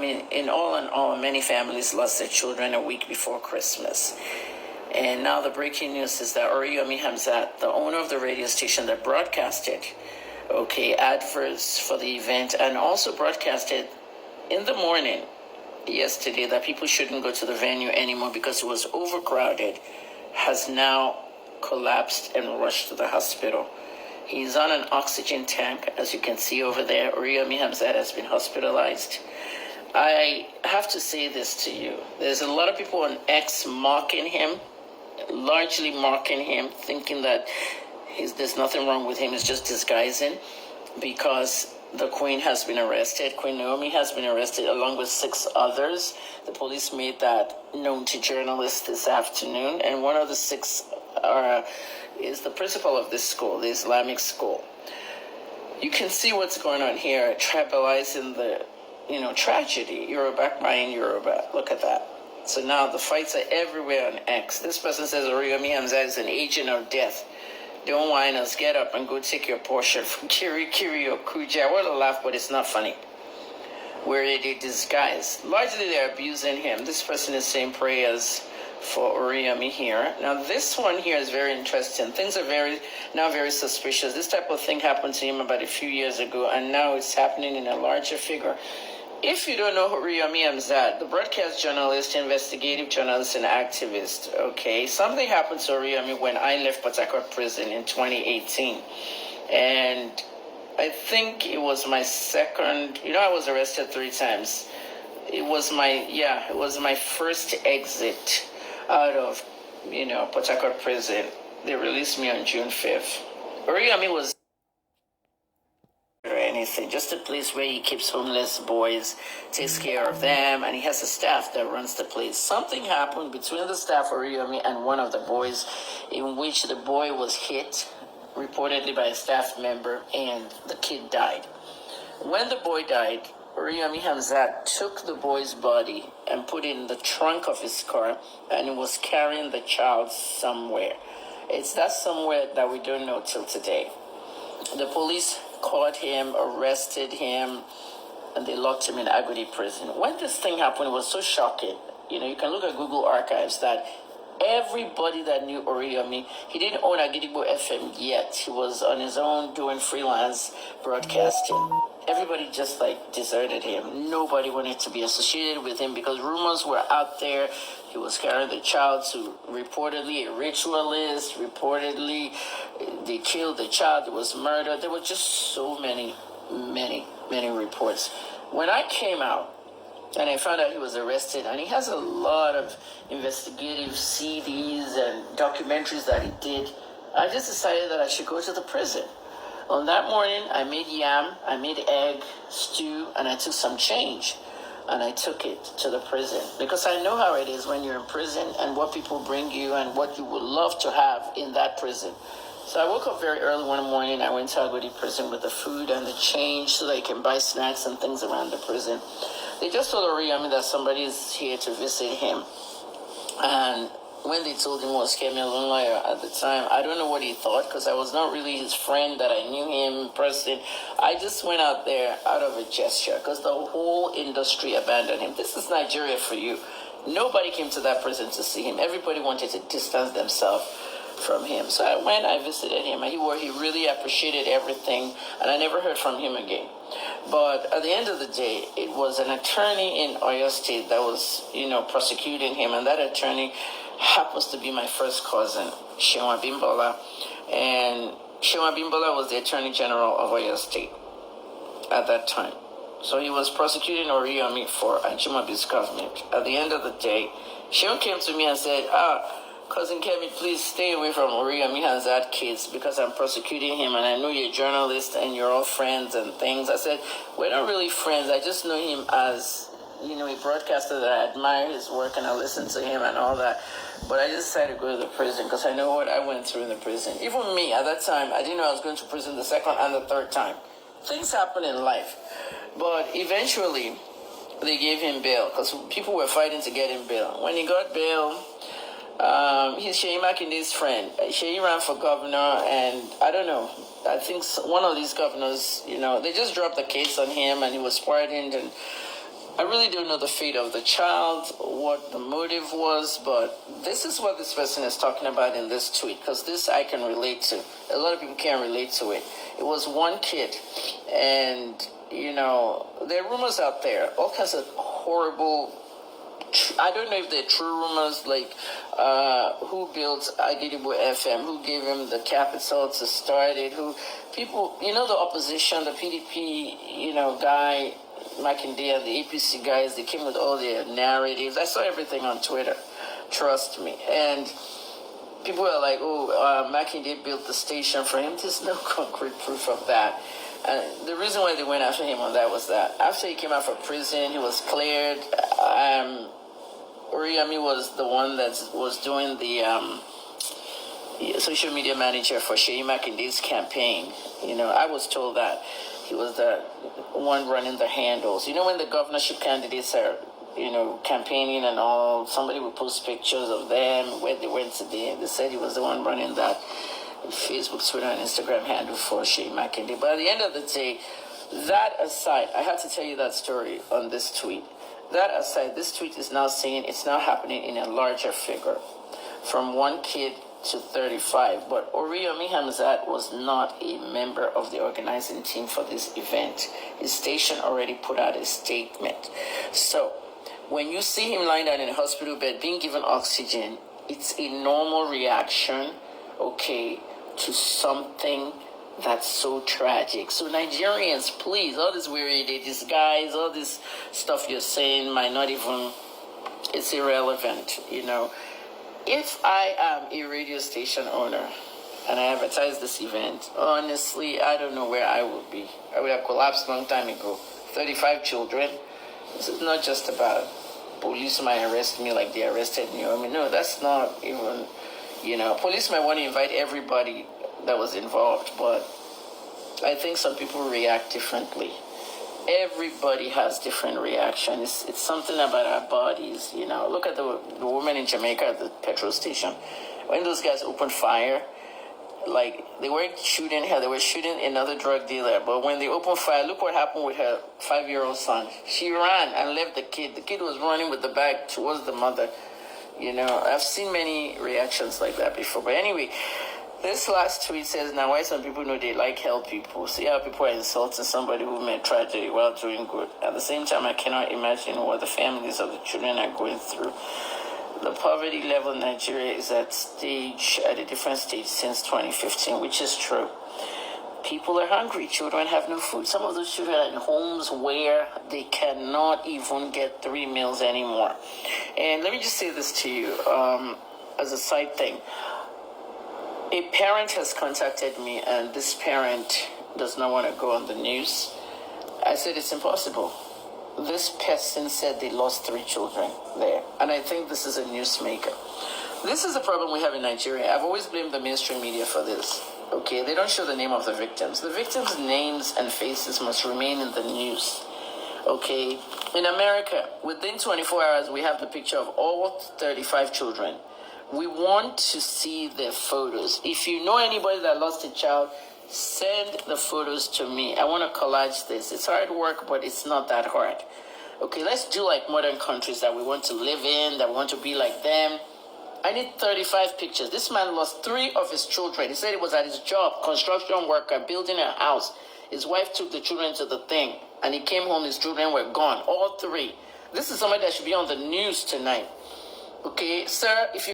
mean, in all, many families lost their children a week before Christmas. And now the breaking news is that Oriyomi Hamzat, the owner of the radio station that broadcasted, adverts for the event, and also broadcasted in the morning yesterday that people shouldn't go to the venue anymore because it was overcrowded, has now collapsed and rushed to the hospital. He's on an oxygen tank, as you can see over there. Oriyomi Hamzat has been hospitalized. I have to say this to you. There's a lot of people on X mocking him, largely mocking him, thinking that there's nothing wrong with him. It's just disguising, because the Queen has been arrested. Queen Naomi has been arrested along with 6 others. The police made that known to journalists this afternoon, and one of the 6 is the principal of this school, the Islamic school. You can see what's going on here, tribalizing the, tragedy. Yoruba crying Yoruba. Look at that. So now the fights are everywhere on X. This person says Oriyomi Hamzat is an agent of death. Don't whine us. Get up and go take your portion from Kiri or Kuja. I want to laugh, but it's not funny. Where they disguise. Largely they're abusing him. This person is saying prayers for Oriyomi here. Now this one here is very interesting. Things are very suspicious. This type of thing happened to him about a few years ago, and now it's happening in a larger figure. If you don't know Oriyomi Hamzat, the broadcast journalist, investigative journalist, and activist, something happened to Oriyomi when I left Port prison in 2018. And I think it was my second, I was arrested 3 times. It was my first exit out of, Port prison. They released me on June 5th. Oriyomi was or anything, just a place where he keeps homeless boys, takes care of them, and he has a staff that runs the place. Something happened between the staff of Oriyomi and one of the boys, in which the boy was hit, reportedly by a staff member, and the kid died. When the boy died, Oriyomi Hamzat took the boy's body and put it in the trunk of his car, and he was carrying the child somewhere. It's that somewhere that we don't know till today. The police caught him, arrested him, and they locked him in Agodi prison. When this thing happened, it was so shocking. You can look at Google Archives that everybody that knew Oriyomi, he didn't own Agidigbo FM yet. He was on his own doing freelance broadcasting. Everybody just deserted him. Nobody wanted to be associated with him because rumors were out there. He was carrying the child to reportedly a ritualist. Reportedly, they killed the child. It was murder. There were just so many reports. When I came out and I found out he was arrested, and he has a lot of investigative CDs and documentaries that he did, I just decided that I should go to the prison. On that morning, I made yam, I made egg, stew, and I took some change. And I took it to the prison because I know how it is when you're in prison and what people bring you and what you would love to have in that prison. So I woke up very early one morning. I went to Agodi prison with the food and the change so that I can buy snacks and things around the prison. They just told Oriyomi that somebody is here to visit him. And when they told him it was Kemi Lawyer at the time, I don't know what he thought because I was not really his friend that I knew him in person. I just went out there out of a gesture because the whole industry abandoned him. This is Nigeria for you. Nobody came to that prison to see him. Everybody wanted to distance themselves from him. So I went, I visited him, and he really appreciated everything, and I never heard from him again. But at the end of the day, it was an attorney in Oyo State that was, prosecuting him, and that attorney happens to be my first cousin, Shewa Bimbola. And Shewa Bimbola was the Attorney General of Oyo State at that time. So he was prosecuting Oriyomi for Ajimabi's government. At the end of the day, Shewa came to me and said, Cousin Kevin, please stay away from Oriyomi Hamzat kids because I'm prosecuting him and I know you're a journalist and you're all friends and things. I said, we're not really friends. I just know him as, a broadcaster that I admire his work and I listen to him and all that. But I just decided to go to the prison because I know what I went through in the prison. Even me, at that time, I didn't know I was going to prison the second and the third time. Things happen in life. But eventually, they gave him bail because people were fighting to get him bail. When he got bail, he's Sheyi Makinde's friend. Sheyi ran for governor, and I don't know. I think one of these governors, they just dropped the case on him, and he was pardoned. And I really don't know the fate of the child, what the motive was, but this is what this person is talking about in this tweet, because this I can relate to. A lot of people can't relate to it. It was one kid, and, you know, there are rumors out there, all kinds of horrible, I don't know if they're true rumors, like who built Agadibo FM, who gave him the capital to start it, who, people, you know, the opposition, the PDP, you know, guy, Mackinday and the APC guys, they came with all their narratives. I saw everything on Twitter, trust me. And people were like, oh, Mackinday built the station for him. There's no concrete proof of that. And the reason why they went after him on that was that after he came out from prison, he was cleared. Oriyomi was the one that was doing the social media manager for Sheyi Mackinday's campaign. You know, I was told that he was the one running the handles. You know, when the governorship candidates are, you know, campaigning and all, somebody would post pictures of them, where they went today, and they said he was the one running that Facebook, Twitter, and Instagram handle for Sheyi Mackinday. But at the end of the day, that aside, I had to tell you that story on this tweet. That aside, this tweet is now saying it's now happening in a larger figure, from one kid to 35. But Oriyomi Hamzat was not a member of the organizing team for this event. His station already put out a statement. So when you see him lying down in a hospital bed being given oxygen, it's a normal reaction, okay, to something that's so tragic. So Nigerians, please, all this weird, they disguise, all this stuff you're saying might not even, it's irrelevant, you know. If I am a radio station owner and I advertise this event, honestly, I don't know where I would be. I would have collapsed a long time ago. 35 children. This is not just about police might arrest me like they arrested Naomi. No, that's not even, you know, police might want to invite everybody that was involved, but I think some people react differently. Everybody has different reactions. It's something about our bodies, you know. Look at the woman in Jamaica at the petrol station. When those guys opened fire, like, they weren't shooting her, they were shooting another drug dealer. But when they opened fire, look what happened with her 5-year-old son. She ran and left the kid. The kid was running with the bag towards the mother. You know, I've seen many reactions like that before. But anyway, this last tweet says, now why some people know they like help people. See how people are insulting somebody who made tragedy while doing good. At the same time, I cannot imagine what the families of the children are going through. The poverty level in Nigeria is at a different stage since 2015, which is true. People are hungry. Children have no food. Some of those children are in homes where they cannot even get 3 meals anymore. And let me just say this to you as a side thing. A parent has contacted me, and this parent does not want to go on the news. I said it's impossible. This person said they lost 3 children there, and I think this is a newsmaker. This is the problem we have in Nigeria. I've always blamed the mainstream media for this. Okay, they don't show the name of the victims. The victims' names and faces must remain in the news. Okay, in America, within 24 hours, we have the picture of all 35 children. We want to see their photos. If you know anybody that lost a child, send the photos to me. I want to collage this. It's hard work, but it's not that hard. Okay, let's do like modern countries that we want to live in, that we want to be like them. I need 35 pictures. This man lost 3 of his children. He said it was at his job, construction worker, building a house. His wife took the children to the thing, and he came home, his children were gone, all 3. This is somebody that should be on the news tonight. Okay, sir, if you